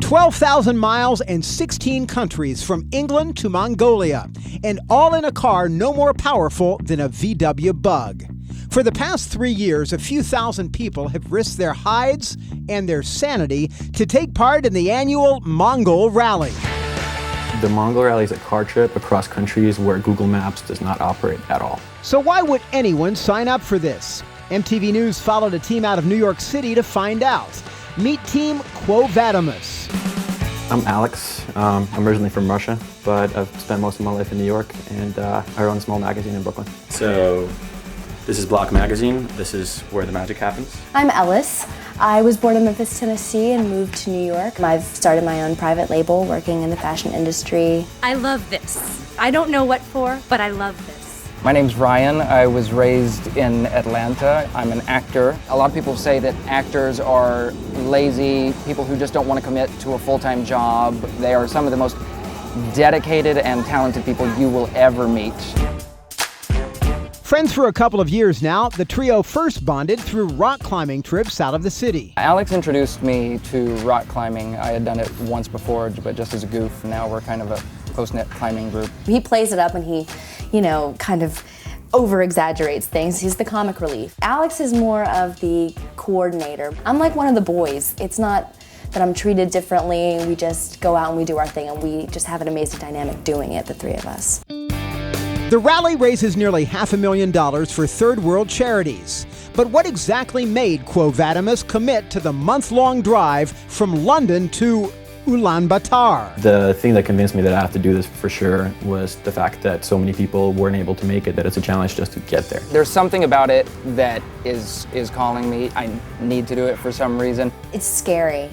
12,000 miles and 16 countries from England to Mongolia, and all in a car no more powerful than a VW Bug. For the past 3 years, a few thousand people have risked their hides and their sanity to take part in the annual Mongol Rally. The Mongol Rally is a car trip across countries where Google Maps does not operate at all. So why would anyone sign up for this? MTV News followed a team out of New York City to find out. Meet Team Vadimus. I'm Alex. I'm originally from Russia, but I've spent most of my life in New York, and I run a small magazine in Brooklyn. So this is Block Magazine. This is where the magic happens. I'm Ellis. I was born in Memphis, Tennessee, and moved to New York. I've started my own private label, working in the fashion industry. I love this. I don't know what for, but I love this. My name's Ryan. I was raised in Atlanta. I'm an actor. A lot of people say that actors are lazy, people who just don't want to commit to a full-time job. They are some of the most dedicated and talented people you will ever meet. Friends for a couple of years now, the trio first bonded through rock climbing trips out of the city. Alex introduced me to rock climbing. I had done it once before, but just as a goof. Now we're kind of a close-knit climbing group. He plays it up and he, kind of over-exaggerates things. He's the comic relief. Alex is more of the coordinator. I'm like one of the boys. It's not that I'm treated differently. We just go out and we do our thing, and we just have an amazing dynamic doing it, the three of us. The rally raises nearly $500,000 for third world charities. But what exactly made Vadimus commit to the month-long drive from London to Ulaanbaatar? The thing that convinced me that I have to do this for sure was the fact that so many people weren't able to make it, that it's a challenge just to get there. There's something about it that is calling me. I need to do it for some reason. It's scary,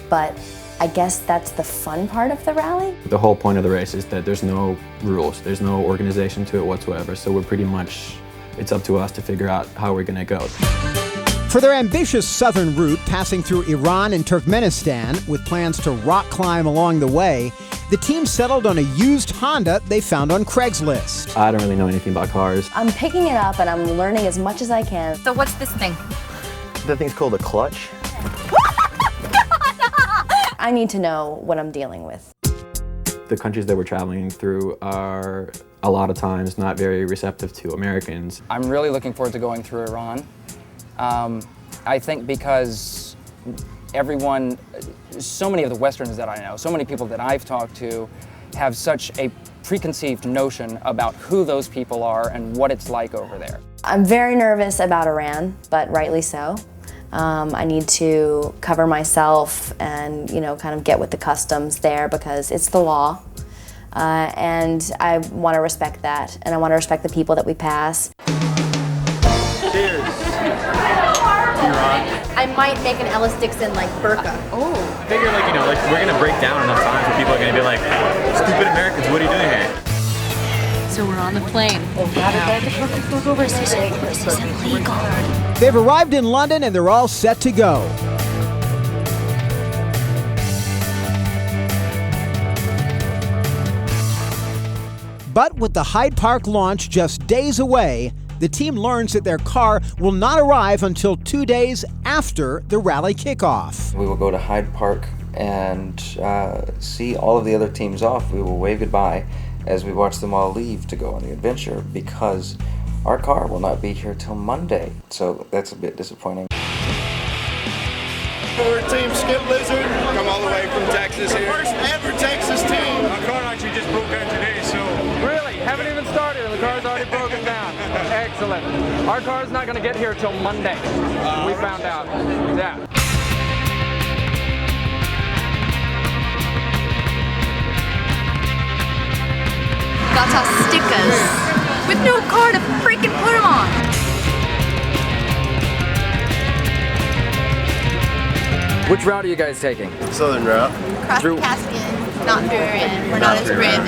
but I guess that's the fun part of the rally. The whole point of the race is that there's no rules, there's no organization to it whatsoever, so we're pretty much, it's up to us to figure out how we're gonna go. For their ambitious southern route passing through Iran and Turkmenistan, with plans to rock climb along the way, the team settled on a used Honda they found on Craigslist. I don't really know anything about cars. I'm picking it up and I'm learning as much as I can. So what's this thing? The thing's called a clutch. I need to know what I'm dealing with. The countries that we're traveling through are a lot of times not very receptive to Americans. I'm really looking forward to going through Iran. I think because everyone, so many of the Westerners that I know, so many people that I've talked to have such a preconceived notion about who those people are and what it's like over there. I'm very nervous about Iran, but rightly so. I need to cover myself and, kind of get with the customs there because it's the law. And I want to respect that, and I want to respect the people that we pass. Cheers. I might make an Ellis Dixon burqa. Oh. I figure we're gonna break down enough times where people are gonna be like, stupid Americans, what are you doing here? So we're on the plane. This is illegal. They've arrived in London and they're all set to go. But with the Hyde Park launch just days away, the team learns that their car will not arrive until 2 days after the rally kickoff. We will go to Hyde Park and see all of the other teams off. We will wave goodbye as we watch them all leave to go on the adventure because our car will not be here till Monday. So that's a bit disappointing. For Team Skip Lizard, come all the way from Texas here. First ever Texas team. Our car actually just broke down today, so. Really? Haven't even started and the car's already broken down. Excellent. Our car's not going to get here till Monday. We found out. Yeah. Got our stickers with no car to freaking put them on. Which route are you guys taking? Southern route. Cross the Caspian, not through Iran. We're not as brave.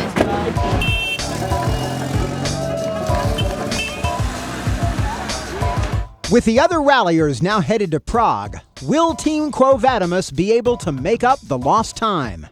With the other ralliers now headed to Prague, will Team Vadimus be able to make up the lost time?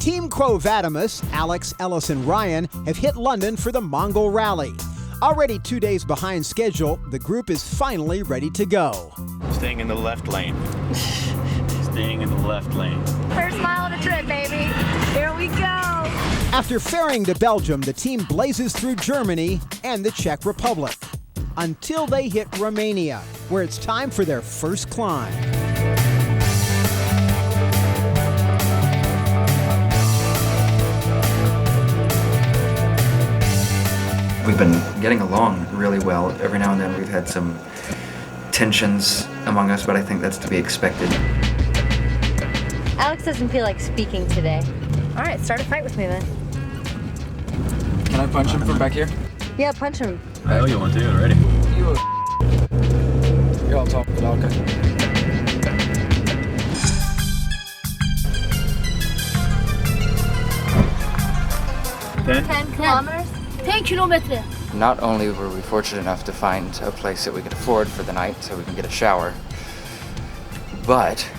Team Quo Vadimus, Alex, Ellis, and Ryan have hit London for the Mongol Rally. Already 2 days behind schedule, the group is finally ready to go. Staying in the left lane. Staying in the left lane. First mile of the trip, baby. Here we go. After ferrying to Belgium, the team blazes through Germany and the Czech Republic until they hit Romania, where it's time for their first climb. We've been getting along really well. Every now and then we've had some tensions among us, but I think that's to be expected. Alex doesn't feel like speaking today. All right, start a fight with me then. Can I punch him from back here? Yeah, punch him. I know you want to already. You're all talking about okay. 10 kilometers? 10 kilometers. Not only were we fortunate enough to find a place that we could afford for the night so we can get a shower, but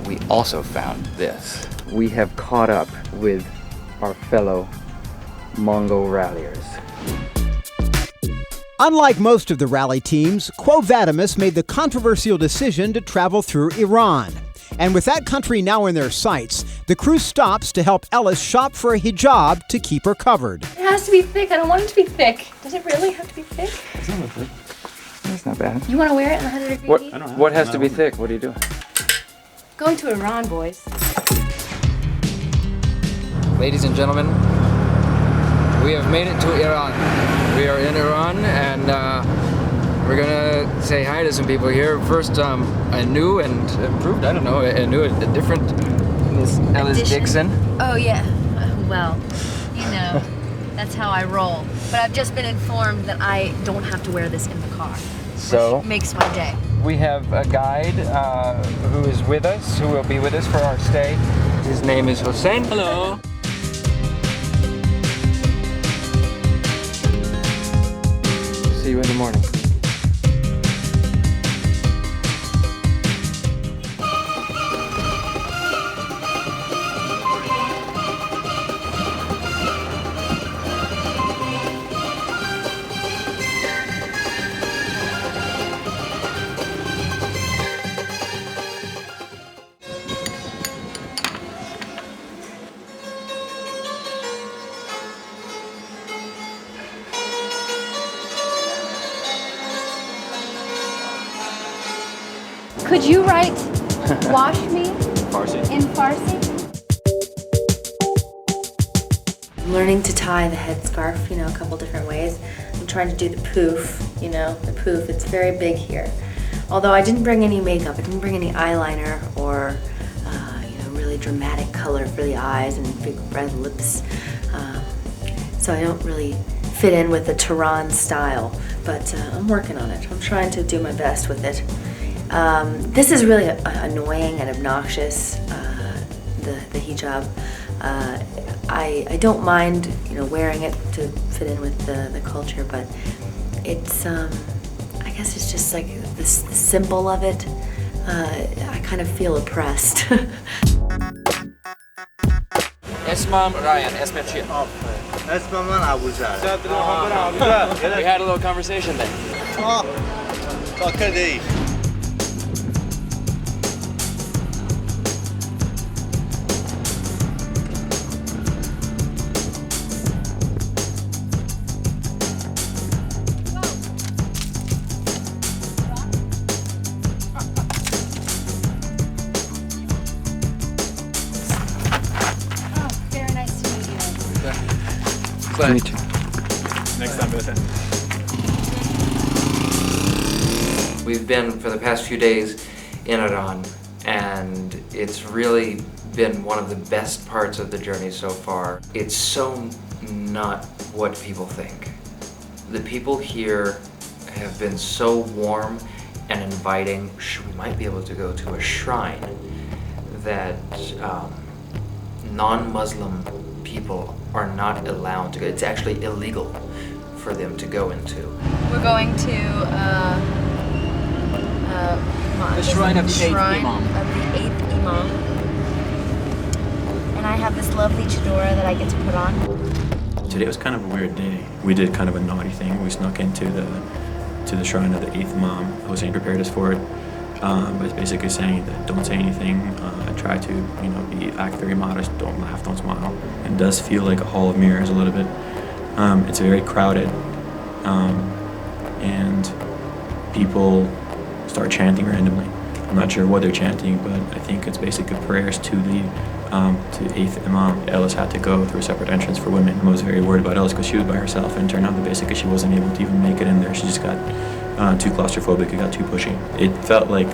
we also found this. We have caught up with our fellow Mongol ralliers. Unlike most of the rally teams, Quo Vadimus made the controversial decision to travel through Iran. And with that country now in their sights, the crew stops to help Ellis shop for a hijab to keep her covered. It has to be thick. I don't want it to be thick. Does it really have to be thick? It's not thick. That's not bad. You want to wear it in 100-degree heat? What has to be thick? What are you doing? Going to Iran, boys. Ladies and gentlemen, we have made it to Iran. We are in Iran, and we're gonna say hi to some people here. First, a new and improved, I don't know, a different Miss Ellis Dixon. Oh, yeah. Well, you know, that's how I roll. But I've just been informed that I don't have to wear this in the car. So, which makes my day. we have a guide who is with us, who will be with us for our stay. His name is Hossein. Hello. See you in the morning. Could you write wash me Farsi. in Farsi? I'm learning to tie the headscarf, a couple different ways. I'm trying to do the poof, the poof. It's very big here. Although I didn't bring any makeup, I didn't bring any eyeliner or, really dramatic color for the eyes and big red lips. So I don't really fit in with the Tehran style, but I'm working on it. I'm trying to do my best with it. This is really annoying and obnoxious, the hijab. I don't mind, wearing it to fit in with the culture, but it's, I guess it's just like the symbol of it. I kind of feel oppressed. Esmam Ryan, Esmechir. We had a little conversation then. Very nice to meet you. Me too. Next time, better. We've been for the past few days in Iran, and it's really been one of the best parts of the journey so far. It's so not what people think. The people here have been so warm and inviting. We might be able to go to a shrine that non-Muslim people are not allowed to go. It's actually illegal for them to go into. We're going to The shrine of the 8th Imam. Of the 8th Imam. And and I have this lovely chadora that I get to put on. Today was kind of a weird day. We did kind of a naughty thing. We snuck into the shrine of the 8th Imam. Hossein prepared us for it. But it's basically saying that don't say anything, try to act very modest, don't laugh, don't smile. It does feel like a hall of mirrors a little bit. It's very crowded, and people start chanting randomly. I'm not sure what they're chanting, but I think it's basically prayers to the 8th Imam. Ellis had to go through a separate entrance for women. I was very worried about Ellis because she was by herself, and it turned out that basically she wasn't able to even make it in there. She just got too claustrophobic, it got too pushy. It felt like,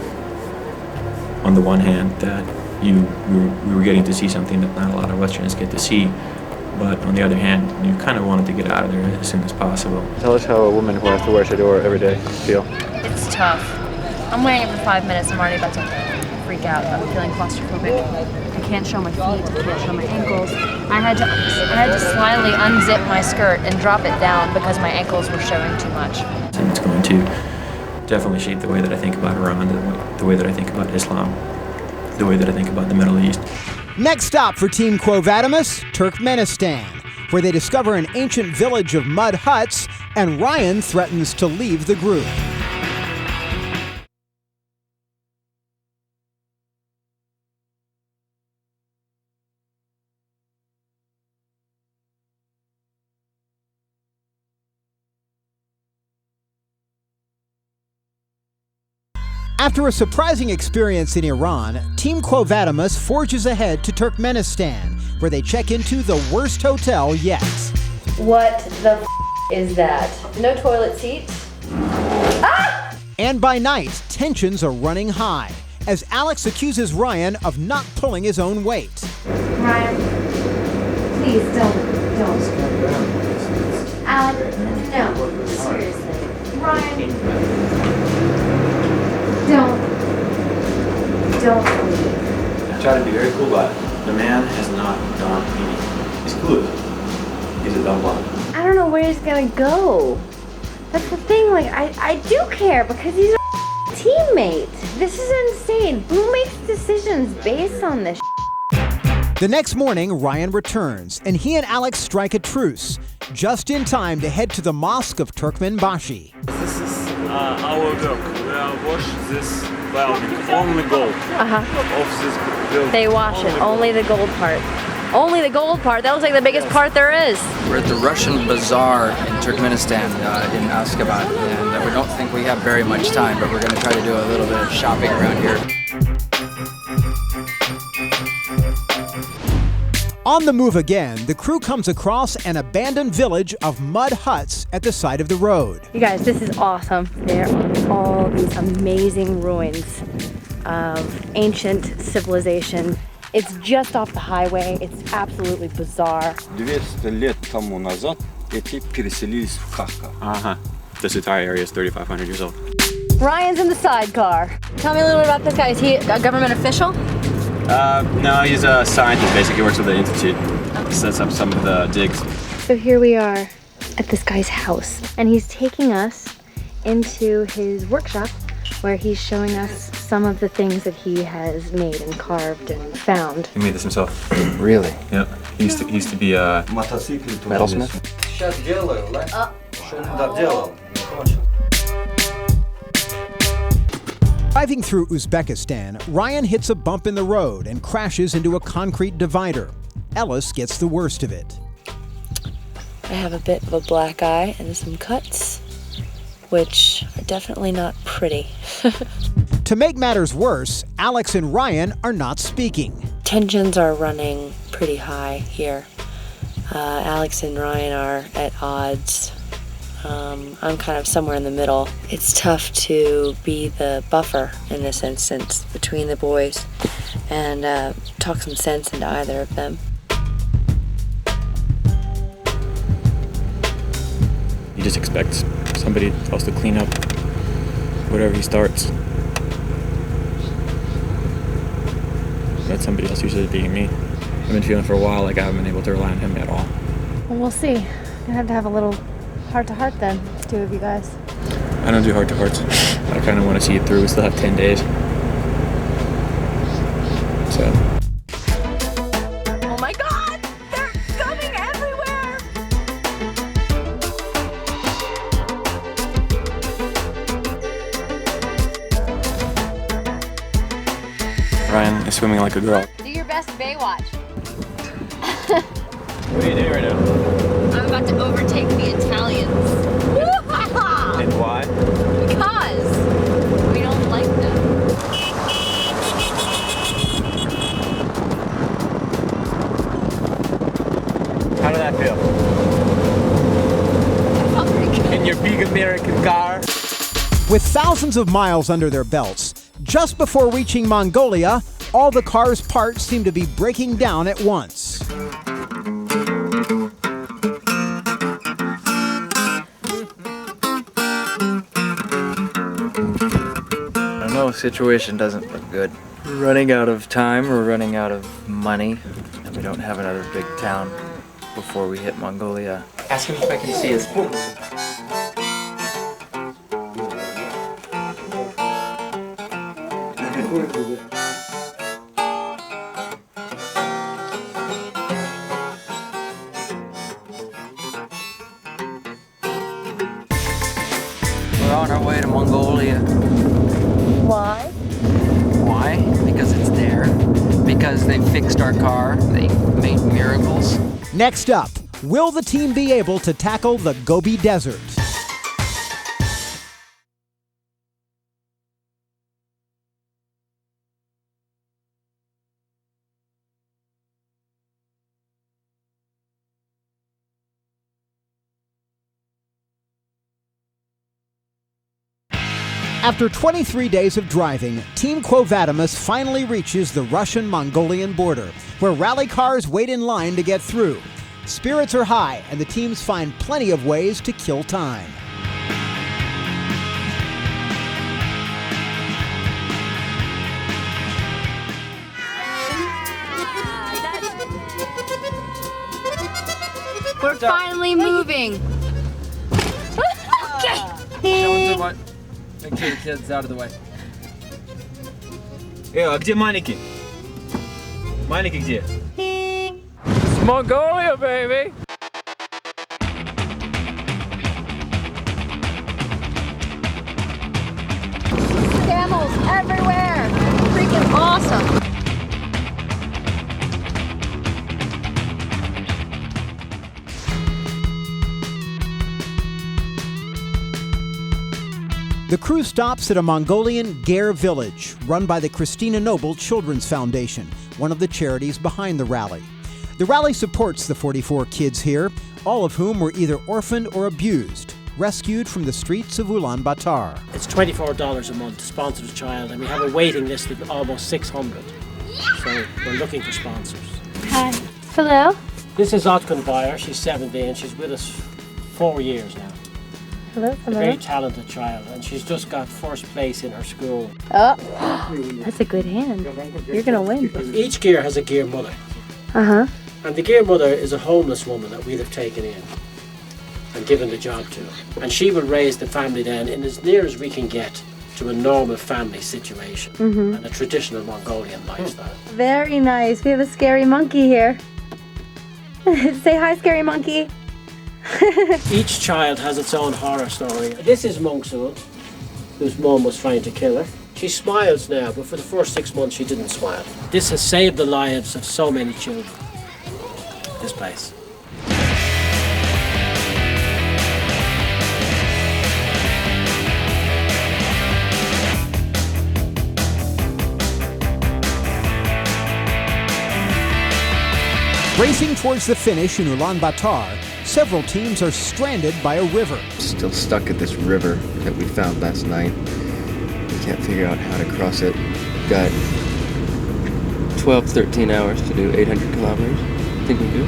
on the one hand, that we were getting to see something that not a lot of Westerners get to see, but on the other hand, you kind of wanted to get out of there as soon as possible. Tell us how a woman who has to wear chador every day feel. It's tough. I'm wearing it for 5 minutes. I'm already about to freak out. I'm feeling claustrophobic. I can't show my feet. I can't show my ankles. I had to slyly unzip my skirt and drop it down because my ankles were showing too much. And it's going to definitely shape the way that I think about Iran, the way that I think about Islam, the way that I think about the Middle East. Next stop for Team Quo Vadimus, Turkmenistan, where they discover an ancient village of mud huts, and Ryan threatens to leave the group. After a surprising experience in Iran, Team Quo Vadimus forges ahead to Turkmenistan, where they check into the worst hotel yet. What the is that? No toilet seats? Ah! And by night, tensions are running high, as Alex accuses Ryan of not pulling his own weight. Ryan, please don't. Alex, no, seriously. Ryan. Don't leave. I try to be very cool about it. The man has not done anything. He's clueless. He's a dumb block. I don't know where he's gonna go. That's the thing, like, I do care because he's a teammate. This is insane. Who makes decisions based on this? The next morning, Ryan returns, and he and Alex strike a truce, just in time to head to the Mosque of Turkmenbashi. This is our work. We wash this building, only gold of this building. They wash it, only the gold part. Only the gold part. That looks like the biggest part there is. We're at the Russian Bazaar in Turkmenistan, in Ashgabat, and we don't think we have very much time, but we're going to try to do a little bit of shopping around here. On the move again, the crew comes across an abandoned village of mud huts at the side of the road. You guys, this is awesome. There are all these amazing ruins of ancient civilization. It's just off the highway. It's absolutely bizarre. 200 лет тому назад эти переселились в Kafka. This entire area is 3,500 years old. Ryan's in the sidecar. Tell me a little bit about this guy. Is he a government official? No, he's a scientist, basically works with the Institute. Sets up some of the digs. So here we are at this guy's house, and he's taking us into his workshop where he's showing us some of the things that he has made and carved and found. He made this himself. Really? Yep. He used to be a metalsmith. Driving through Uzbekistan, Ryan hits a bump in the road and crashes into a concrete divider. Ellis gets the worst of it. I have a bit of a black eye and some cuts, which are definitely not pretty. To make matters worse, Alex and Ryan are not speaking. Tensions are running pretty high here. Alex and Ryan are at odds. I'm kind of somewhere in the middle. It's tough to be the buffer in this instance between the boys and talk some sense into either of them. You just expect somebody else to clean up whatever he starts. That somebody else usually being me. I've been feeling for a while like I haven't been able to rely on him at all. Well, we'll see. Gonna have to have a little heart-to-heart then, two of you guys. I don't do heart-to-hearts. I kind of want to see it through. We still have 10 days. So. Oh my Ryan is swimming like a girl. Do your best Baywatch. What are you doing right now? I'm about to overtake the Italians. And why? Because we don't like them. How did that feel? It felt pretty good. In your big American car? With thousands of miles under their belts, just before reaching Mongolia, all the car's parts seem to be breaking down at once. I know the situation doesn't look good. We're running out of time, we're running out of money, and we don't have another big town before we hit Mongolia. Ask him if I can see his boots. We're on our way to Mongolia. Why? Why? Because it's there. Because they fixed our car. They made miracles. Next up, will the team be able to tackle the Gobi Desert? After 23 days of driving, Team Quo Vadimus finally reaches the Russian-Mongolian border, where rally cars wait in line to get through. Spirits are high, and the teams find plenty of ways to kill time. We're finally moving. Show what? Make sure the kid's out of the way. А где маленький? Маленький где? It's Mongolia, baby! Camels everywhere. Freaking awesome. The crew stops at a Mongolian Ger village run by the Christina Noble Children's Foundation, one of the charities behind the rally. The rally supports the 44 kids here, all of whom were either orphaned or abused, rescued from the streets of Ulaanbaatar. It's $24 a month to sponsor the child, and we have a waiting list of almost 600. So we're looking for sponsors. Hi. Hello. This is Otkun Bayer. She's 70 and she's with us 4 years now. Hello. A very talented child, and she's just got first place in her school. Oh, that's a good hand. You're gonna win. Each gear has a gear mother. Uh-huh. And the gear mother is a homeless woman that we'd have taken in and given the job to. And she will raise the family then in as near as we can get to a normal family situation and a traditional Mongolian lifestyle. Very nice. We have a scary monkey here. Say hi, scary monkey. Each child has its own horror story. This is Mongol, whose mom was trying to kill her. She smiles now, but for the first 6 months she didn't smile. This has saved the lives of so many children, this place. Racing towards the finish in Ulaanbaatar, several teams are stranded by a river. Still stuck at this river that we found last night. We can't figure out how to cross it. Got 12, 13 hours to do 800 kilometers. Think we do?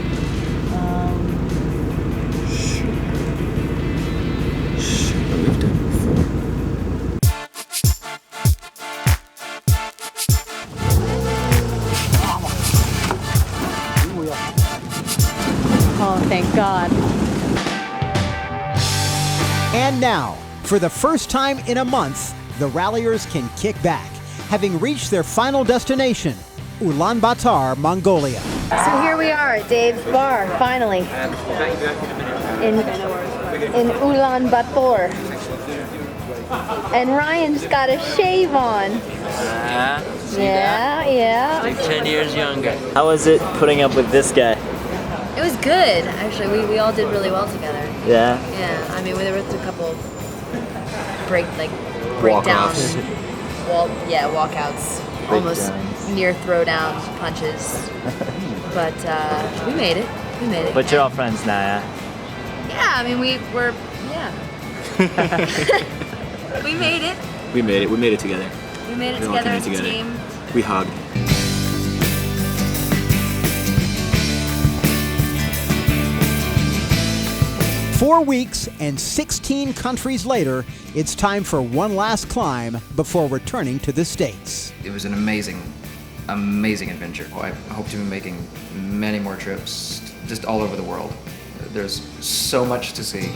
Sure, we've done it before. Oh, thank God. And now, for the first time in a month, the ralliers can kick back, having reached their final destination, Ulaanbaatar, Mongolia. So here we are at Dave's bar, finally. In Ulaanbaatar. And Ryan's got a shave on. Yeah, like 10 years younger. How was it putting up with this guy? It was good, actually. We all did really well together. Yeah? Yeah, I mean, there were a couple breakdowns. Walkouts. Almost near throwdown punches. But we made it. We made it. But you're all friends now, yeah? Yeah, I mean, we made it. We made it. We made it together. We made it We all together came as a together. team. We hugged. 4 weeks and 16 countries later, it's time for one last climb before returning to the States. It was an amazing adventure. I hope to be making many more trips just all over the world. There's so much to see.